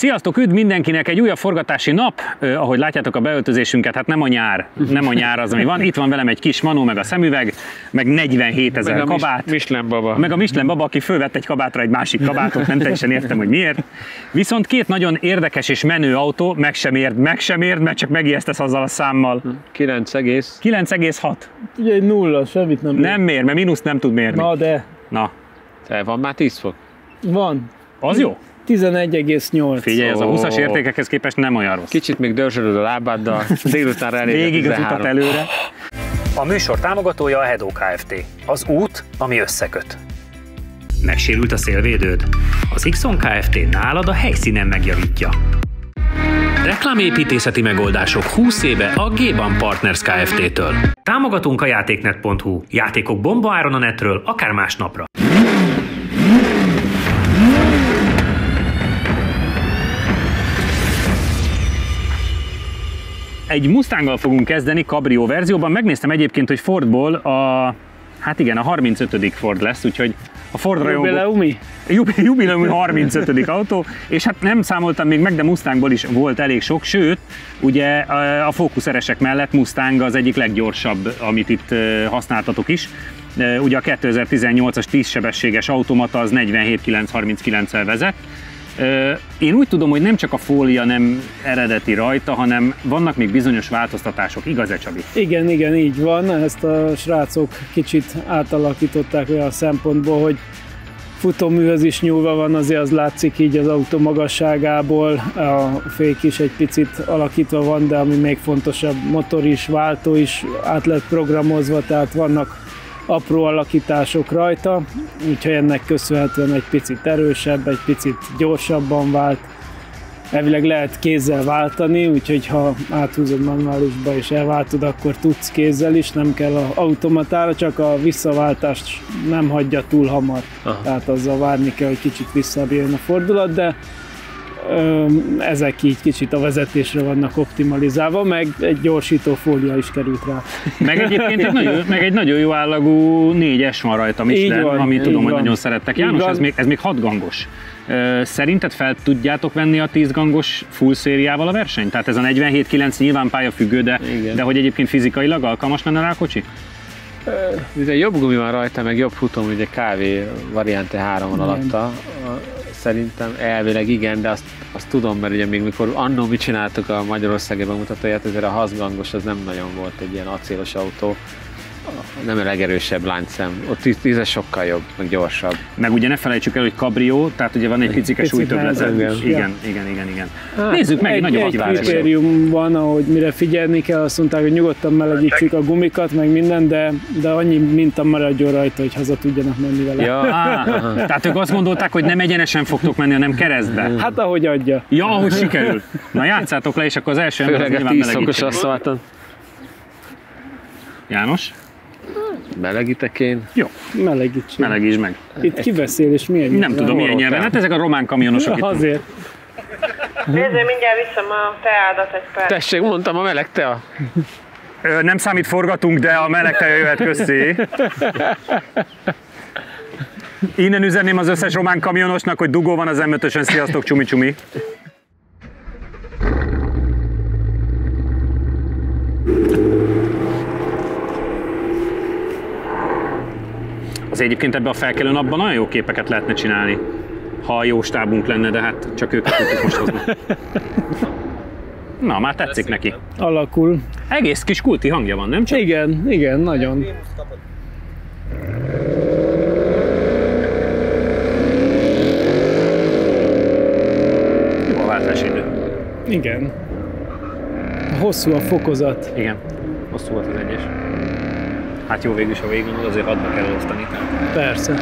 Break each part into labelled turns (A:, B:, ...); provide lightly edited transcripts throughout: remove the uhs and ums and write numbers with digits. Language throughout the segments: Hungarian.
A: Sziasztok, üdv mindenkinek! Egy újabb forgatási nap, ahogy látjátok a beöltözésünket, hát nem a nyár az, ami van. Itt van velem egy kis Manó, meg a szemüveg, meg 47 000 kabát.
B: Michelin baba.
A: Meg a Michelin baba, aki fölvett egy kabátra egy másik kabátot, nem teljesen értem, hogy miért. Viszont két nagyon érdekes és menő autó, meg sem érd, mert csak megijesztesz azzal a számmal. 9,6.
C: Ugye egy nulla, semmit nem mér.
A: Nem mér, mert mínuszt nem tud mérni.
C: Na de.
A: Na.
B: Van már 10 fok?
C: Van.
A: Az jó?
C: 11,8.
A: Figyelj, ez a 20-as értékekhez képest nem olyan rossz.
B: Kicsit még dörzsölöd a lábáddal, délutánra elég.
A: Végig az utat előre. A műsor támogatója a Hedó Kft. Az út, ami összeköt. Megsérült a szélvédőd? Az Ixon Kft. Nálad a helyszínen megjavítja. Reklámépítészeti megoldások 20 éve a G-Ban Partners Kft-től. Támogatunk a játéknet.hu. Játékok bombaáron a netről, akár másnapra. Egy Mustanggal fogunk kezdeni, Cabrio verzióban. Megnéztem egyébként, hogy Fordból a 35. Ford lesz, úgyhogy a Ford rajongó... Jubileumi 35. autó, és hát nem számoltam még meg, de Mustangból is volt elég sok, sőt, ugye a Focus RS-ek mellett Mustang az egyik leggyorsabb, amit itt használtatok is. Ugye a 2018-as 10-sebességes automata az 47-939-el vezet. Én úgy tudom, hogy nem csak a fólia nem eredeti rajta, hanem vannak még bizonyos változtatások, igaz-e, Csabi?
C: Igen, így van. Ezt a srácok kicsit átalakították olyan szempontból, hogy futóműhöz is nyúlva van, azért az látszik így az autó magasságából, a fék is egy picit alakítva van, de ami még fontosabb, motor is, váltó is át lett programozva, tehát vannak apró alakítások rajta, úgyhogy ennek köszönhetően egy picit erősebb, egy picit gyorsabban vált. Elvileg lehet kézzel váltani, úgyhogy ha áthúzod manuálisba és elváltod, akkor tudsz kézzel is, nem kell az automatára, csak a visszaváltást nem hagyja túl hamar. Aha. Tehát azzal várni kell, hogy kicsit visszabírjon a fordulat, de ezek így kicsit a vezetésre vannak optimalizálva, meg egy gyorsító fólia is került rá.
A: Meg egyébként egy nagyon jó állagú 4S van rajta Michelin, amit tudom, hogy nagyon szerettek. János, ez még 6 gangos. Szerinted fel tudjátok venni a 10 gangos full szériával a versenyt? Tehát ez a 47-9 nyilván pályafüggő, de hogy egyébként fizikailag alkalmas lenne rá a kocsi?
B: Ugye jobb gumi van rajta, meg jobb futom, ugye KV Variante 3 van alatta. Szerintem elvileg igen, de azt tudom, mert ugye még mikor annó mi csináltuk a Magyarországi bemutatóját, ezért a 6 gangos az nem nagyon volt egy ilyen acélos autó. Nem a legerősebb láncszem. Ott 10 sokkal jobb, meg gyorsabb.
A: Meg ugye ne felejtsük el, hogy Cabrio, tehát ugye van egy picike súlytöbbletet. Igen. Hát, nézzük meg, nagyobb
C: egy kritérium van, ahogy mire figyelni kell, azt mondták, hogy nyugodtan melegítsük a gumikat, meg minden, de annyi minta maradjon rajta, hogy haza tudjanak menni vele.
A: Ja, tehát ők azt gondolták, hogy nem egyenesen fogtok menni, hanem keresztbe.
C: Hát ahogy adja.
A: Ja, ahogy sikerül. Na játszátok le, és akkor az első ember
B: az nyilván melegítsük. János?
C: Melegítek én.
A: Jó. Melegítsd meg.
C: Itt kibeszél, és milyen
A: nem tudom, milyen nyelven. Hát ezek a román kamionosok itt.
C: Azért.
D: Nézzél, mindjárt viszem a teádat egy perc.
B: Tessék, mondtam, a meleg tea.
A: Nem számít forgatunk, de a meleg tea jöhet közé. Innen üzenném az összes román kamionosnak, hogy dugó van az M5-ösön. Sziasztok, csumi-csumi. Az egyébként ebben a felkelő napban nagyon jó képeket lehetne csinálni, ha jó stábunk lenne, de hát csak őket tudtuk most hozni. Na, már tetszik neki.
C: Alakul.
A: Egész kis kulti hangja van, nem csak?
C: Igen, nagyon.
A: Jó a váltásidő.
C: Igen. Hosszú a fokozat.
A: Igen, hosszú volt az egyes. Hát jó, végül is, ha végül azért 6-ba kell osztani.
C: Persze.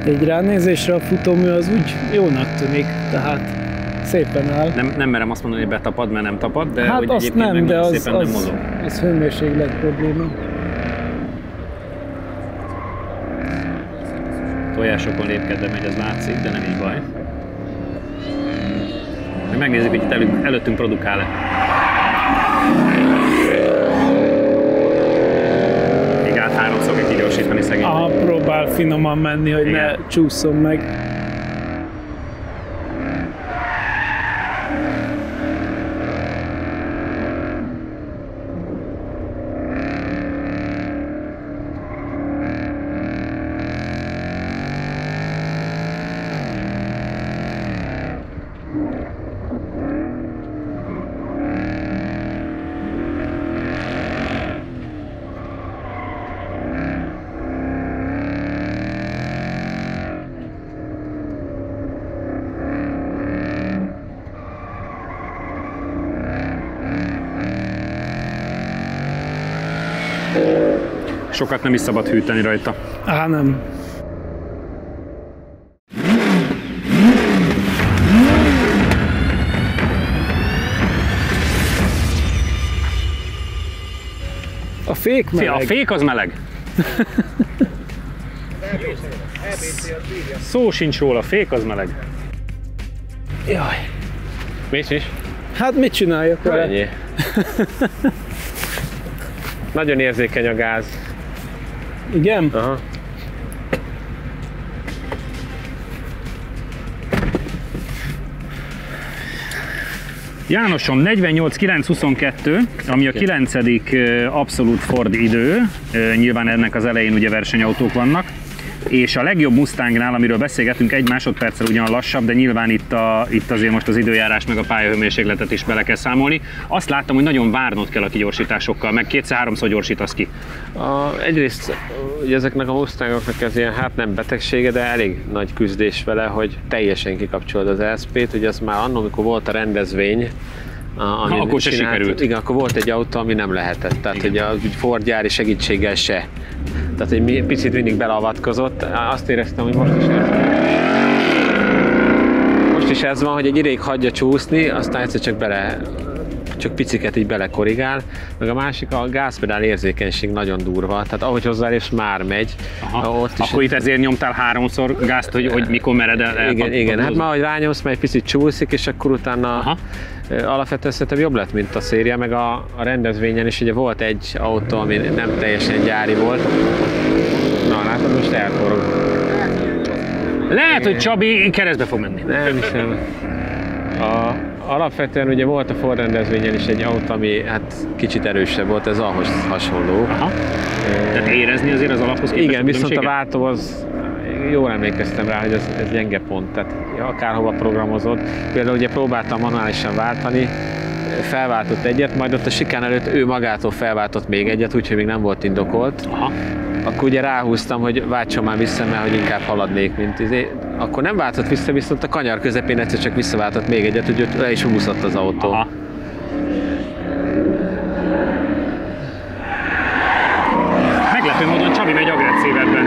C: Egy ránézésre a futómű az úgy jónak tűnik, tehát szépen áll.
A: Nem merem azt mondani, hogy betapad, mert nem tapad, de
C: hát
A: hogy
C: azt
A: egyébként
C: nem, de
A: szépen nem mozog.
C: Az hőmérséklet probléma.
A: Tojásokon lépkedve megy, az látszik, de nem is baj. Megnézzük, hogy itt előttünk produkál-e. Még át 3-szor kell kigyorsítani.
C: próbál finoman menni, hogy igen, ne csúszson meg.
A: Sokat nem is szabad hűteni rajta.
C: Á, nem. A fék meleg.
A: A fék az meleg. Szó sincs róla, a fék az meleg.
C: Jaj.
B: Mit is?
C: Hát mit csináljak vele?
B: Ennyi. Nagyon érzékeny a gáz.
C: Igen?
B: Aha.
A: Jánosom, 48.922, ami a 9. abszolút Ford idő, nyilván ennek az elején ugye versenyautók vannak, és a legjobb Mustangnál, amiről beszélgetünk, 1 másodperccel ugyan lassabb, de nyilván itt azért most az időjárás meg a pályahőmérsékletet is bele kell számolni. Azt láttam, hogy nagyon várnod kell a kigyorsításokkal, meg 2-3-szor gyorsítasz ki.
B: Egyrészt ugye ezeknek a Mustangoknak ez ilyen, hát nem betegsége, de elég nagy küzdés vele, hogy teljesen kikapcsolod az ESP-t, ugye az már annól, amikor volt a rendezvény,
A: akkor se sikerült.
B: Igen, akkor volt egy autó, ami nem lehetett, tehát hogy a Ford gyári segítséggel se. Tehát egy picit mindig beleavatkozott. Azt éreztem, hogy most is ez van, hogy egy ideig hagyja csúszni, aztán egyszer csak piciket így belekorrigál, meg a másik, a gázpedál érzékenység nagyon durva, tehát ahogy hozzálépsz már megy.
A: Ott is akkor itt ezért nyomtál 3-szor gázt, hogy mikor mered el?
B: Igen, hát már, hogy rányomsz, mert egy picit csúszik, és akkor utána alapvetően szerintem jobb lett, mint a széria, meg a rendezvényen is ugye volt egy autó, ami nem teljesen gyári volt. Na, látod, most elforog.
A: Lehet, hogy Csabi keresztbe fog menni.
B: Nem hiszem. Alapvetően ugye volt a Ford rendezvényen is egy autó, ami hát kicsit erősebb volt, ez ahhoz hasonló.
A: Aha. Tehát érezni azért az alaphoz képest.
B: Igen, viszont a váltó az, jól emlékeztem rá, hogy ez gyenge pont, tehát akárhova programozott. Például ugye próbáltam manuálisan váltani, felváltott egyet, majd ott a sikán előtt ő magától felváltott még egyet, úgyhogy még nem volt indokolt.
A: Aha.
B: Akkor ugye ráhúztam, hogy váltson már vissza, mert hogy inkább haladnék, mint akkor nem váltott vissza, viszont a kanyar közepén egyszer csak visszaváltott még egyet, hogy le is húzott az autó.
A: Aha. Meglepő módon Csabi megy agresszívebben.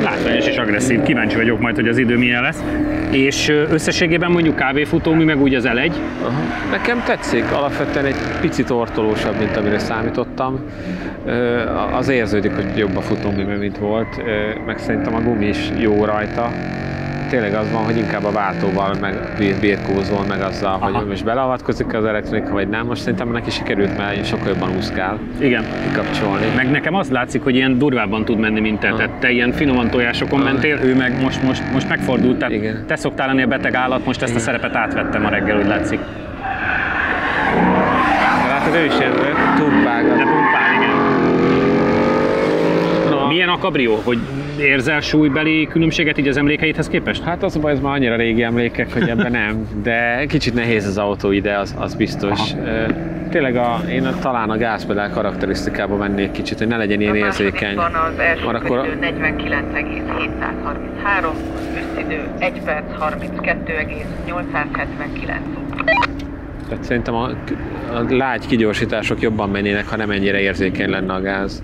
A: Látványos és agresszív. Kíváncsi vagyok majd, hogy az idő milyen lesz. És összességében mondjuk kávéfutómű, meg úgy az L1?
B: Aha. Nekem tetszik, alapvetően egy picit ortolósabb, mint amire számítottam. Az érződik, hogy jobb a futómű, mint volt, meg szerintem a gumi is jó rajta. Tényleg az van, hogy inkább a váltóval meg birkózol, meg azzal, aha, hogy most beleavatkozik az elektronika, vagy nem. Most szerintem neki sikerült, mert sokkal jobban úszkál.
A: Igen.
B: Kikapcsolni.
A: Meg nekem azt látszik, hogy ilyen durvábban tud menni, mint te. Tehát te ilyen finoman tojásokon mentél, ő meg most megfordult. Tehát igen, te szoktál lenni a beteg állat, most ezt a szerepet átvettem a reggel, úgy látszik.
B: Látod, ő is ilyen pumpál.
A: De pumpál, igen. Milyen a kabrió? Hogy érzel súlybeli különbséget így az emlékeidhez képest?
B: Hát az a baj, ez már annyira régi emlékek, hogy ebben nem, de kicsit nehéz az autó ide, az biztos. Tényleg én talán a gázpedál karakterisztikába mennék kicsit, hogy ne legyen ilyen érzékeny.
D: Van az első akkor 49,733, összidő 1 perc 32,879.
B: Tehát szerintem a lágy kigyorsítások jobban mennének, ha nem ennyire érzékeny lenne a gáz.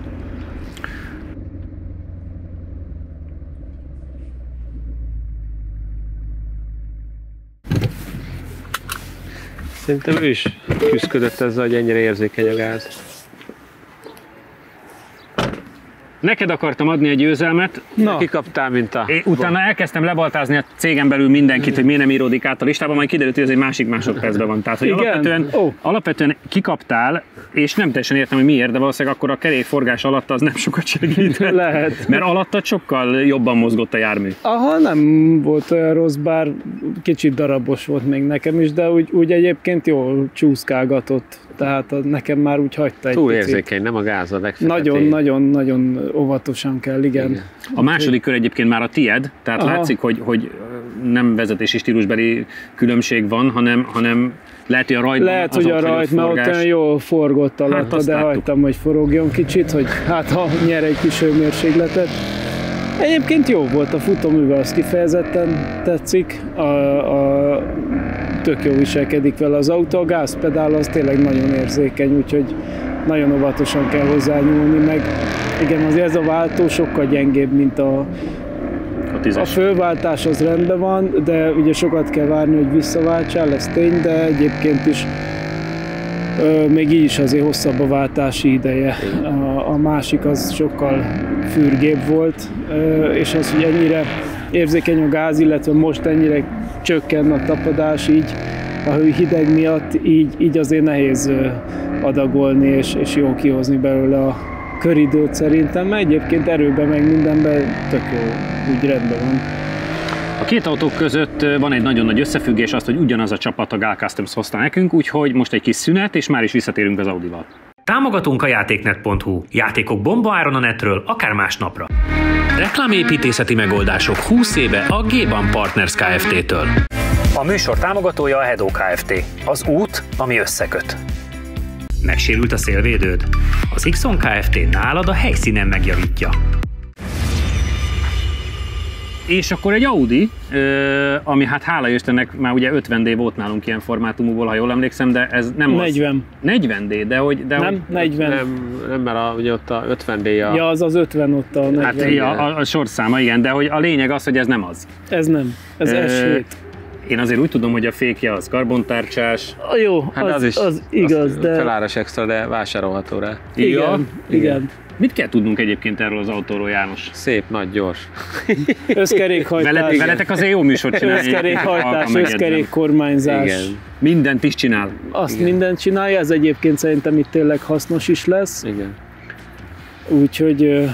B: Szerintem ő is küzdött ezzel, hogy ennyire érzékeny a gáz.
A: Neked akartam adni egy győzelmet.
B: Na, kikaptál, mint a...
A: Utána elkezdtem lebaltázni a cégen belül mindenkit, hogy miért nem íródik át a listában, majd kiderült, hogy ez egy másik másodpercben van. Tehát, hogy alapvetően kikaptál, és nem teljesen értem, hogy miért, de valószínűleg akkor a kerékforgás alatt az nem sokat segített.
C: Lehet.
A: Mert alattad sokkal jobban mozgott a jármű.
C: Aha, nem volt olyan rossz, bár kicsit darabos volt még nekem is, de úgy egyébként jól csúszkálgatott. Tehát nekem már úgy hagyta egy
B: túl
C: picit.
B: Érzékeny, nem a gáz a legfeketén.
C: Nagyon óvatosan kell, igen.
A: A második kör egyébként már a tied, tehát látszik, hogy nem vezetési stílusbeli különbség van, hanem lehet, hogy a rajtban
C: lehet, hogy a rajt, mert ott olyan jól forgott alatta, de hagytam, hogy forogjon kicsit, hogy hát ha nyer egy kis hőmérsékletet. Egyébként jó volt a futóműve, az kifejezetten tetszik, tök jó viselkedik vele az autó, a gázpedál az tényleg nagyon érzékeny, úgyhogy nagyon óvatosan kell hozzányúlni, meg igen, azért ez a váltó sokkal gyengébb, mint a fölváltás, az rendben van, de ugye sokat kell várni, hogy visszaváltsál, ez tény, de egyébként is még így is azért hosszabb a váltási ideje. A másik az sokkal fürgébb volt, és az, hogy ennyire érzékeny a gáz, illetve most ennyire csökken a tapadás, így a hő hideg miatt, így azért nehéz adagolni és jól kihozni belőle a köridőt szerintem, mert egyébként erőben meg mindenben tök jó, úgy rendben van.
A: A két autó között van egy nagyon nagy összefüggés, azt, hogy ugyanaz a csapat a Gál Customs hozta nekünk, úgyhogy most egy kis szünet, és már is visszatérünk az Audival.
E: Támogatunk a játéknet.hu. Játékok bombaáron a netről, akár másnapra. Reklámépítészeti megoldások 20 éve a G-Ban Partners Kft-től. A műsor támogatója a Hedó Kft. Az út, ami összeköt. Megsérült a szélvédőd? Az Xon Kft. Nálad a helyszínen megjavítja.
A: És akkor egy Audi, ami hát hála Istennek már ugye 50D volt nálunk ilyen formátumúból, ha jól emlékszem, de ez nem
C: 40.
A: Az. 40D, de hogy...
C: Nem, 40.
B: Nem, mert ugye ott a 50D a...
C: Ja, az 50 ott a 40.
A: Hát ja, a sorszáma, igen, de hogy a lényeg az, hogy ez nem az.
C: Ez nem, ez S7.
A: Én azért úgy tudom, hogy a fékje az karbontárcsás.
C: Jó, hát az igaz, de...
B: Feláras extra, de vásárolható rá.
C: Igen.
A: Mit kell tudnunk egyébként erről az autóról, János?
B: Szép, nagy, gyors.
C: Összkerékhajtás.
A: Veletek azért jó műsort csinálni.
C: Összkerékhajtás, összkerékkormányzás.
B: Igen.
A: Mindent is csinál.
C: Azt mindent csinálja, ez egyébként szerintem itt tényleg hasznos is lesz.
B: Igen.
C: Úgyhogy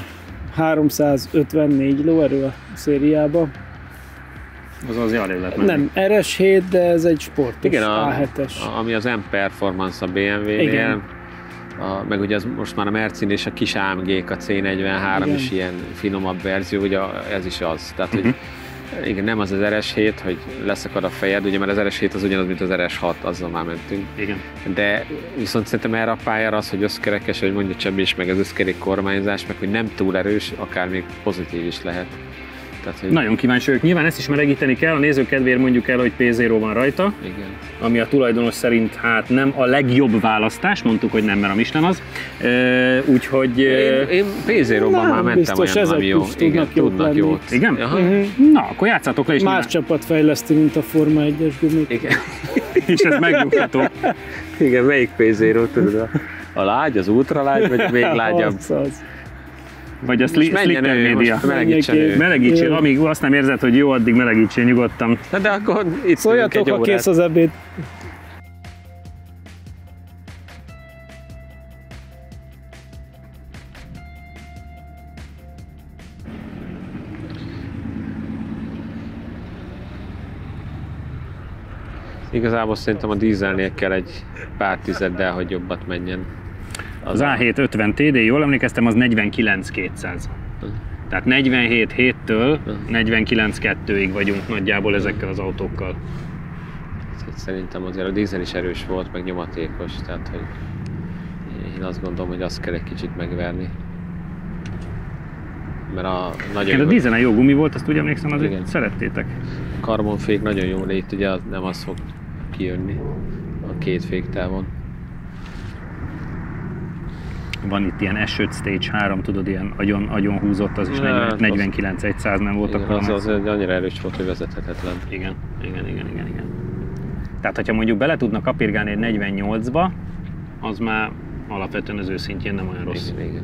C: 354 lóerő a szériába.
A: Az azért alig lehet menni.
C: Nem RS7, de ez egy sportos
B: igen,
C: A7-es.
B: Ami az M-Performance a BMW-nél, meg ugye az most már a Mercin és a kis AMG-k, a C43 igen. is ilyen finomabb verzió, ugye ez is az. Tehát, hogy igen, nem az az RS7, hogy leszakad a fejed, ugye, mert az RS7 az ugyanaz, mint az RS6, azzal már mentünk.
A: Igen.
B: De viszont szerintem erre a pályára az, hogy összkerekes, hogy mondja Csebi is, meg az összkerék kormányzás, meg hogy nem túl erős, akár még pozitív is lehet. Tehát, hogy...
A: Nagyon kíváncsi vagyok. Nyilván ezt is melegíteni kell, a nézők kedvéért mondjuk el, hogy P0 van rajta,
B: igen.
A: Ami a tulajdonos szerint hát nem a legjobb választás, mondtuk, hogy nem, mert a Michelin az. Úgyhogy...
B: Én P0-ban már mentem olyan, ami jó. Igen, tudnak jót.
A: Igen? Na, akkor játszátok le is.
C: Más csapat fejleszti, mint a Forma 1-es gumik.
B: Igen.
A: És ez megnyugható.
B: Igen, melyik P0 tudod? A lágy, az ultralágy, vagy még lágyabb?
A: Vagy a Slicker Media. Melegítsél, amíg azt nem érzed, hogy jó, addig melegítsél nyugodtan.
B: Na de akkor itt
C: szóljatok, ha kész az ebéd.
B: Igazából szerintem a dízelnél kell egy pár tizeddel, hogy jobbat menjen.
A: Az A750 TD, jól emlékeztem, az 49-200. Tehát 47-7-től 49-2-ig vagyunk nagyjából ezekkel az autókkal.
B: Szerintem azért a dízel is erős volt, meg nyomatékos, tehát hogy én azt gondolom, hogy azt kell egy kicsit megverni. Mert a
A: dízelen jó gumi volt, azt úgy emlékszem, azért igen. Szerettétek.
B: A karbonfék nagyon jó, de itt ugye nem az fog kijönni a két féktávon.
A: Van itt ilyen S5 Stage 3, tudod, ilyen agyon húzott, az is 49-100 nem volt akkor.
B: Az annyira erős volt, hogy vezethetetlen.
A: Igen. Tehát, hogyha mondjuk bele tudnak kapirgálni egy 48-ba, az már alapvetően az ő szintjén nem olyan rossz.
B: Igen.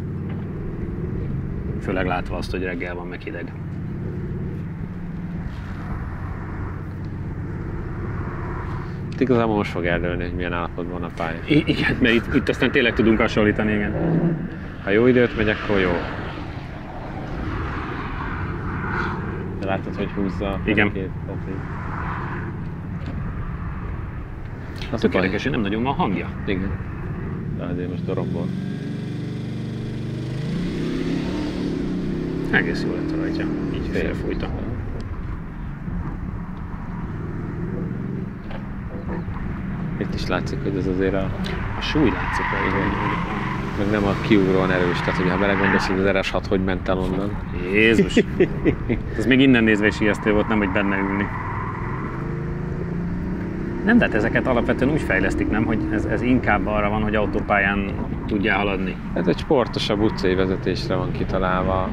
A: főleg látva azt, hogy reggel van meg hideg.
B: Igazából most fog eldőlni, hogy milyen állapotban a pálya.
A: Igen, mert itt aztán tényleg tudunk hasonlítani, igen.
B: Ha jó időt megy, akkor jó. De látod, hogy húzza a
A: igen. Tökéletes, hogy nem nagyon van hangja.
B: Igen. De azért most dorombol.
A: Egész jól lett rajta, így félfújta.
B: Itt is látszik, hogy ez azért a
A: súly látszik rajta.
B: Meg nem a kiugróan erős, tehát hogy ha belegondolsz, hogy az RS6 hogy ment el onnan.
A: Jézus! Ez még innen nézve is ijesztő volt, nem hogy benne ülni. Nem, de hát ezeket alapvetően úgy fejlesztik, nem, hogy ez inkább arra van, hogy autópályán tudjál haladni.
B: Ez egy sportosabb utcai vezetésre van kitalálva.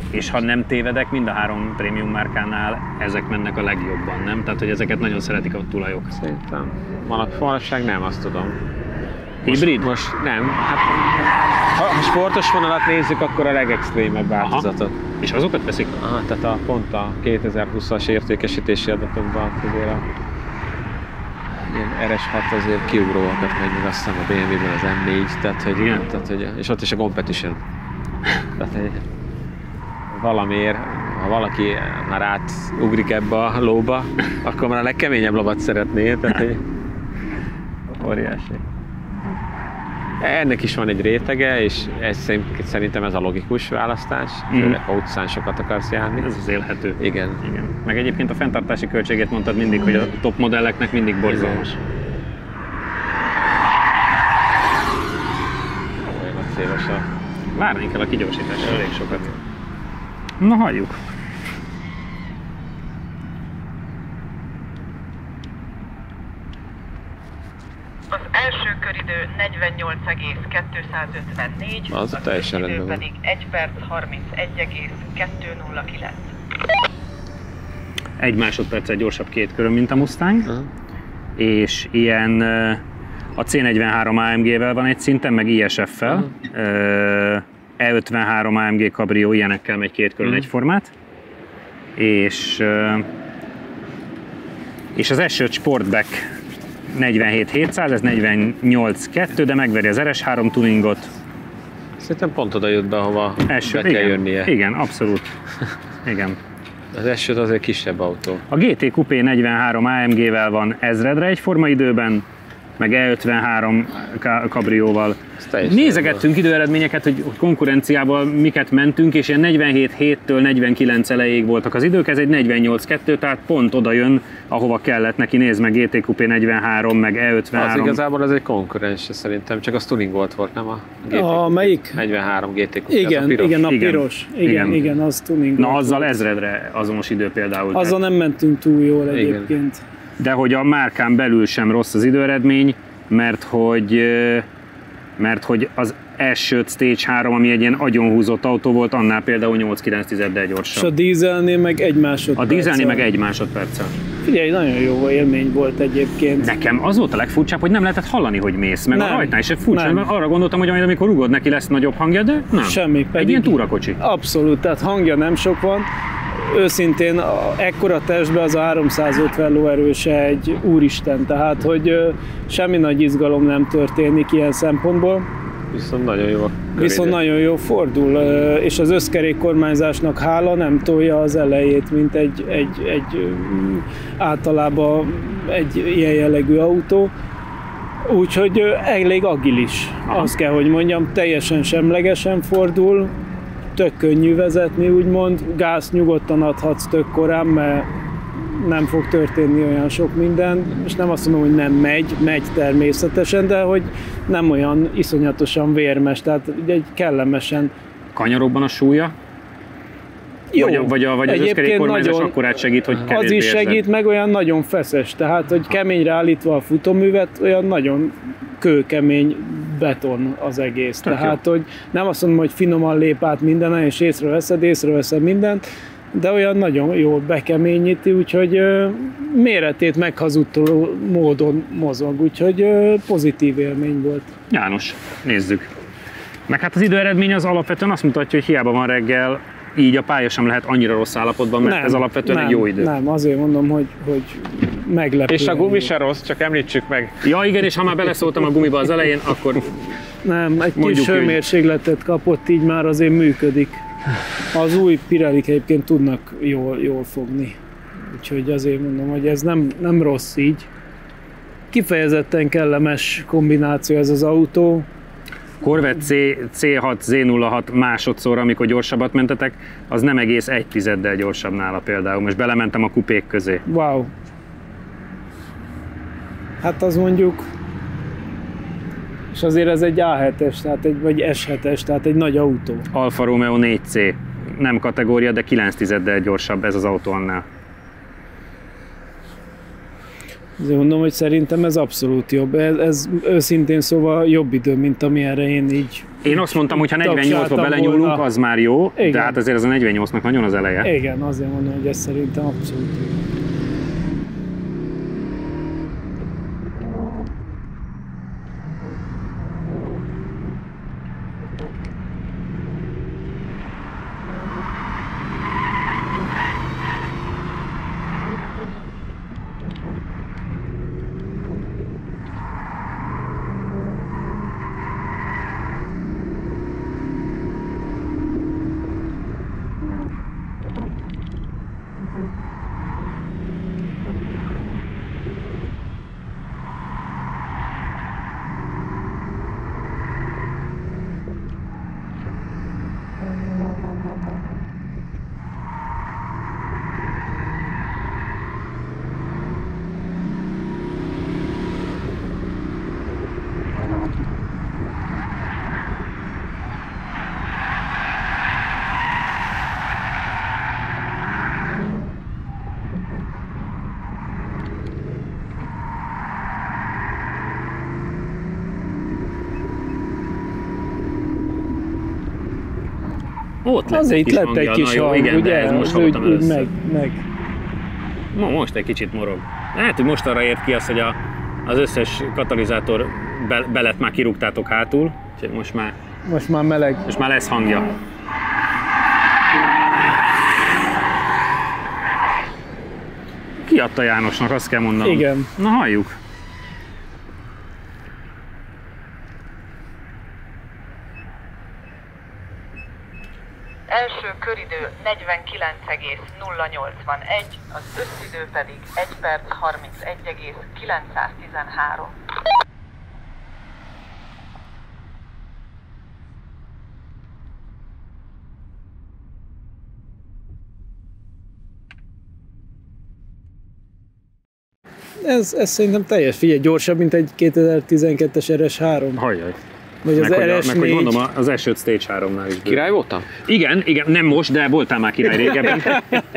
A: És ha nem tévedek, mind a 3 prémium márkánál ezek mennek a legjobban, nem? Tehát, hogy ezeket nagyon szeretik a tulajok.
B: Szerintem. Manapság nem, azt tudom.
A: Hibrid?
B: Most nem. Hát, ha sportos vonalat nézzük, akkor a legextrémebb változatot.
A: Aha. És azokat veszik?
B: Aha, tehát pont a 2020-as értékesítési adatokban azért a ilyen RS6 azért kiugróakat megy, meg aztán a BMW-ben az M4, tehát hogy, és ott is a Competition. Tehát valamiért, ha valaki már átugrik ebbe a lóba, akkor már a legkeményebb lovat szeretné, tehát hogy óriási. Ennek is van egy rétege, és szerintem ez a logikus választás, főleg ha utcán sokat akarsz járni.
A: Ez az élhető.
B: Igen.
A: Igen. Meg egyébként a fenntartási költségét mondtad mindig, hogy a top modelleknek mindig borzalmas.
B: Olyan a széles a...
A: Várni kell a kigyorsításra elég sokat. Na, halljuk.
D: Az első köridő 48,254,
B: az teljesen rendben van.
D: pedig 1 perc 31,209.
A: 1 másodperccel gyorsabb 2 körön, mint a Mustang, és ilyen a C43 AMG-vel van egy szinten, meg ISF-fel, E53 AMG Cabrio ilyenekkel megy 2 körön egyformát, és az S5 Sportback 47.700, ez 48.2, de megveri az RS3 tuningot.
B: Szerintem pont oda jött be, ahova be kell jönnie.
A: Igen, abszolút. Igen.
B: Az S5 azért kisebb autó.
A: A GT Coupé 43 AMG-vel van 1000-re egyforma időben, meg E53 kabrióval. Nézegettünk időeredményeket, hogy konkurenciával miket mentünk, és ilyen 47.7-től 49 elejéig voltak az idők, ez egy 48.2, tehát pont oda jön, ahova kellett neki. Nézd meg, GT Coupé 43, meg E53.
B: Az igazából az egy konkurens, szerintem, csak az tuningolt volt, nem a GT
C: A melyik?
B: 43 GT Coupé,
C: igen,
B: az a piros.
C: Igen, a piros. Igen, az tuningolt.
A: Na, azzal 1000-re azonos idő például.
C: Azzal nem mentünk túl jól egyébként.
A: De hogy a márkán belül sem rossz az időeredmény, mert hogy az S5 Stage 3, ami egy ilyen agyonhúzott autó volt, annál például 8-9-10-del gyorsabb.
C: És a dízelnél meg 1 másodperccel.
A: A dízelnél meg 1 másodperccel.
C: Figyelj, nagyon jó élmény volt egyébként.
A: Nekem az volt a legfurcsább, hogy nem lehetett hallani, hogy mész, meg
C: nem,
A: a rajtnál is furcsa. Arra gondoltam, hogy majd amikor rugod neki lesz nagyobb hangja, de nem.
C: Semmi.
A: Egy ilyen túrakocsi.
C: Abszolút, tehát hangja nem sok van. Őszintén ekkora testben az a 350 lóerőse egy úristen, tehát hogy semmi nagy izgalom nem történik ilyen szempontból.
B: Viszont nagyon jó.
C: Viszont nagyon jó fordul, és az összkerékkormányzásnak hála nem tolja az elejét, mint egy általában egy ilyen jellegű autó. Úgyhogy elég agilis, azt kell, hogy mondjam, teljesen semlegesen fordul, tök könnyű vezetni, úgymond, gáz nyugodtan adhatsz tök korán, mert nem fog történni olyan sok minden, és nem azt mondom, hogy nem megy természetesen, de hogy nem olyan iszonyatosan vérmes, tehát egy kellemesen.
A: Kanyarokban a súlya?
C: Jó,
A: vagy az összkerékkormányzás akkorát segít, hogy kevésbé
C: az is segít,
A: érzed.
C: meg olyan nagyon feszes, tehát hogy keményre állítva a futóművet, olyan nagyon kőkemény beton az egész.
A: Tök
C: tehát,
A: jó.
C: hogy nem azt mondom, hogy finoman lép át mindenen, és észreveszed mindent, de olyan nagyon jól bekeményíti, úgyhogy méretét meghazudtoló módon mozog, úgyhogy pozitív élmény volt.
A: János, nézzük. Meg hát az időeredmény az alapvetően azt mutatja, hogy hiába van reggel, így a pálya sem lehet annyira rossz állapotban, mert ez alapvetően egy jó idő.
C: Nem, azért mondom, hogy meglepő.
B: És a gumi se rossz, csak említsük meg.
A: Ja igen, és ha már beleszóltam a gumiba az elején, akkor
C: nem, egy kis hőmérsékletet kapott, így már azért működik. Az új Pirellik egyébként tudnak jól fogni. Úgyhogy azért mondom, hogy ez nem rossz így. Kifejezetten kellemes kombináció ez az autó.
A: Corvette C6 Z06 másodszor, amikor gyorsabbat mentetek, az nem egész 1/10-del gyorsabb nála például. Most belementem a kupék közé.
C: Wow. Hát az mondjuk, és azért ez egy A7-es, tehát vagy S7-es, tehát egy nagy autó.
A: Alfa Romeo 4C. Nem kategória, de 9/10-del gyorsabb ez az autó annál.
C: Azért mondom, hogy szerintem ez abszolút jobb. Ez őszintén szóval jobb idő, mint amilyenre én így...
A: Én azt mondtam, hogy ha 48-ba belenyúlunk, az már jó, igen. De hát azért ez a 48-nak nagyon az eleje.
C: Igen, azért mondom, hogy ez szerintem abszolút jó.
A: Ott
C: azért itt lett egy kis hang,
A: igen,
C: ugye?
A: De ez most hallottam először.
C: Meg.
A: Most egy kicsit morog. Lehet, hogy most arra ért ki az, hogy az összes katalizátor belet már kirúgtátok hátul, úgyhogy
C: most már meleg.
A: Most már lesz hangja. Kiadta Jánosnak, azt kell mondanom.
C: Igen.
A: Na halljuk.
F: Első köridő 49,081, az összidő pedig 1 perc 31,913.
C: Ez szerintem teljes, figyelj, gyorsabb, mint egy 2012-es RS3.
A: Hajjaj.
C: Vagy az RS4.
A: Meg hogy mondom, az S5 Stage 3-nál is.
B: Király voltam?
A: Igen, nem most, de voltál már király régebben.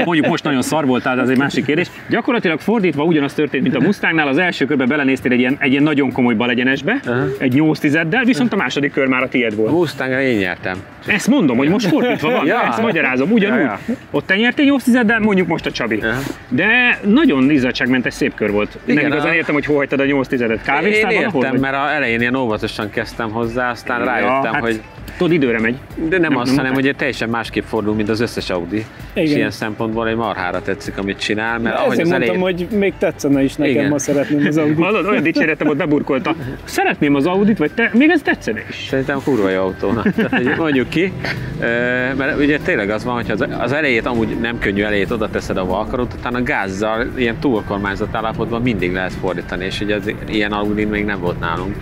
A: Mondjuk most nagyon szar voltál, de az egy másik kérdés. Gyakorlatilag fordítva ugyanaz történt, mint a Mustangnál, az első körben belenéztél egy ilyen nagyon komoly balegyenesbe, egy 8/10-del, viszont a második kör már a tiéd volt.
B: A Mustangra én nyertem.
A: Ezt mondom, hogy most fordítva van, ezt magyarázom, ugyanúgy.
B: Ja.
A: Ott te nyertél 8/10-del, mondjuk most a Csabi. De nagyon izzadságmentes szép kör volt. Igen, nem igazán értem, hogy hol hagytad a 8/10-et, kávéztál
B: Én
A: valahol?
B: értem, mert elején ilyen óvatosan kezdtem hozzá, aztán rájöttem, hogy...
A: Tudod, időre megy.
B: De nem azt, hanem hogy teljesen másképp fordul, mint az összes Audi. Igen. És ilyen szempontból egy marhára tetszik, amit csinál, mert ahogy
C: ezért
B: az
C: mondtam, hogy még tetszene is nekem, ma szeretném az Audit.
A: Hallod, olyan dicséretem ott beburkolta. Szeretném az Audit, vagy te, még ez tetszene is.
B: Szerintem kurva jó autónak. Tehát, mondjuk ki, mert ugye tényleg az van, hogy az elejét, amúgy nem könnyű elejét oda teszed, ahol akarod, utána gázzal, ilyen túlkormányzat állapotban mindig lehet fordítani, és ugye ilyen Audi még nem volt nálunk.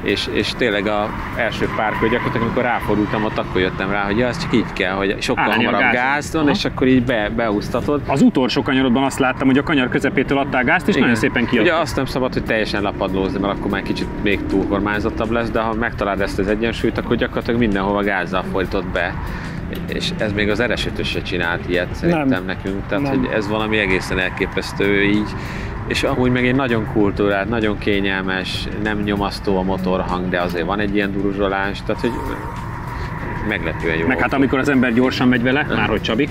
B: És tényleg az első párkör gyakorlatilag, amikor ráfordultam, ott akkor jöttem rá, hogy ez csak így kell, hogy sokkal hamarabb gáz van, és akkor így beúsztatod.
A: Az utolsó kanyarodban azt láttam, hogy a kanyar közepétől adtál gázt, és nagyon szépen kijött.
B: Ugye azt nem szabad, hogy teljesen lapadlózni, mert akkor már kicsit még túlkormányzottabb lesz, de ha megtaláld ezt az egyensúlyt, akkor gyakorlatilag mindenhova gázzal fordítod be. És ez még az RS5-ös se csinált ilyet szerintem nekünk, tehát hogy ez valami egészen elképesztő így. És amúgy meg egy nagyon kultúrált, nagyon kényelmes, nem nyomasztó a motorhang, de azért van egy ilyen duruzsolás, tehát hogy meglepően jó.
A: Meg hát amikor az ember gyorsan megy vele, már hogy Csabi,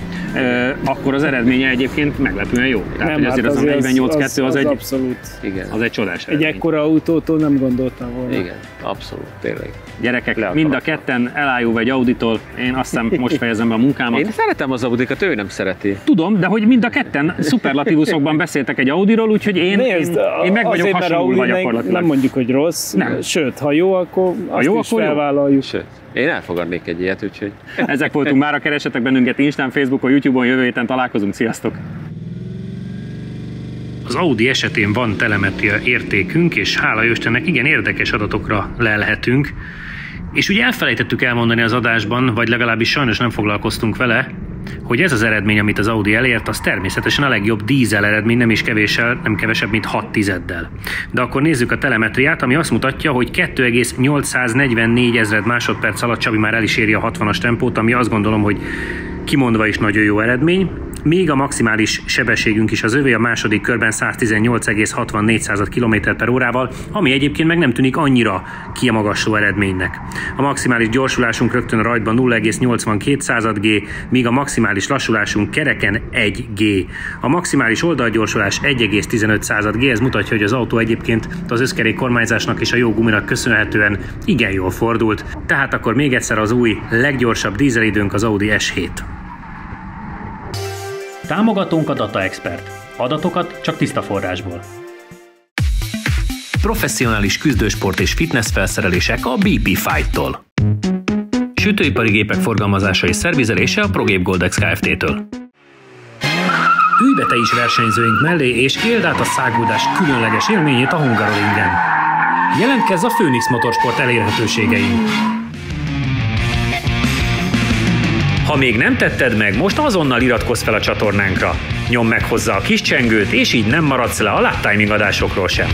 A: akkor az eredménye egyébként meglepően jó. Tehát
C: nem,
A: azért
C: hát
A: az a 48-2 az egy
C: abszolút.
B: Igen.
A: Az egy csodás
C: eredmény. Egy ekkora autótól nem gondoltam volna.
B: Igen, abszolút, tényleg.
A: Gyerekek, mind a ketten elájulva egy Auditól, én azt hiszem most fejezem be a munkámat.
B: Én szeretem az Audikat, ő nem szereti.
A: Tudom, de hogy mind a ketten szuperlatívuszokban beszéltek egy Audiról, úgyhogy én meg vagyok hasonlulva gyakorlatilag.
C: Nem mondjuk, hogy rossz, nem. Sőt, ha jó, akkor azt is felvállaljuk.
B: Sőt, én elfogadnék egy ilyet, úgyhogy...
A: Ezek voltunk már, keressetek bennünket Instán, Facebookon, YouTube-on, jövő héten találkozunk, sziasztok!
E: Az Audi esetén van telemetria értékünk, és hála Istennek igen érdekes adatokra lelhetünk. És ugye elfelejtettük elmondani az adásban, vagy legalábbis sajnos nem foglalkoztunk vele, hogy ez az eredmény, amit az Audi elért, az természetesen a legjobb dízel eredmény, nem is kevéssel, nem kevesebb, mint 6/10. De akkor nézzük a telemetriát, ami azt mutatja, hogy 2,844 ezred másodperc alatt Csabi már el is éri a 60-as tempót, ami azt gondolom, hogy kimondva is nagyon jó eredmény. Még a maximális sebességünk is az övé, a második körben 118,64 km/órával, ami egyébként meg nem tűnik annyira kiemagasló eredménynek. A maximális gyorsulásunk rögtön a rajtban 0,82 G, míg a maximális lassulásunk kereken 1 G. A maximális oldalgyorsulás 1,15 G, ez mutatja, hogy az autó egyébként az összkerék kormányzásnak és a jó guminak köszönhetően igen jól fordult. Tehát akkor még egyszer az új, leggyorsabb dízelidőnk az Audi S7. Támogatónk a Data Expert. Adatokat csak tiszta forrásból. Professzionális küzdősport és fitness felszerelések a BP Fight-tól. Sütőipari gépek forgalmazása és szervizelése a ProGape Goldex Kft-től. Ülj be te is versenyzőink mellé, és éld át a száguldás különleges élményét a Hungaroringen. Jelentkezz a Phoenix Motorsport elérhetőségein. Ha még nem tetted meg, most azonnal iratkozz fel a csatornánkra. Nyomd meg hozzá a kis csengőt, és így nem maradsz le a Lap Timing adásokról sem.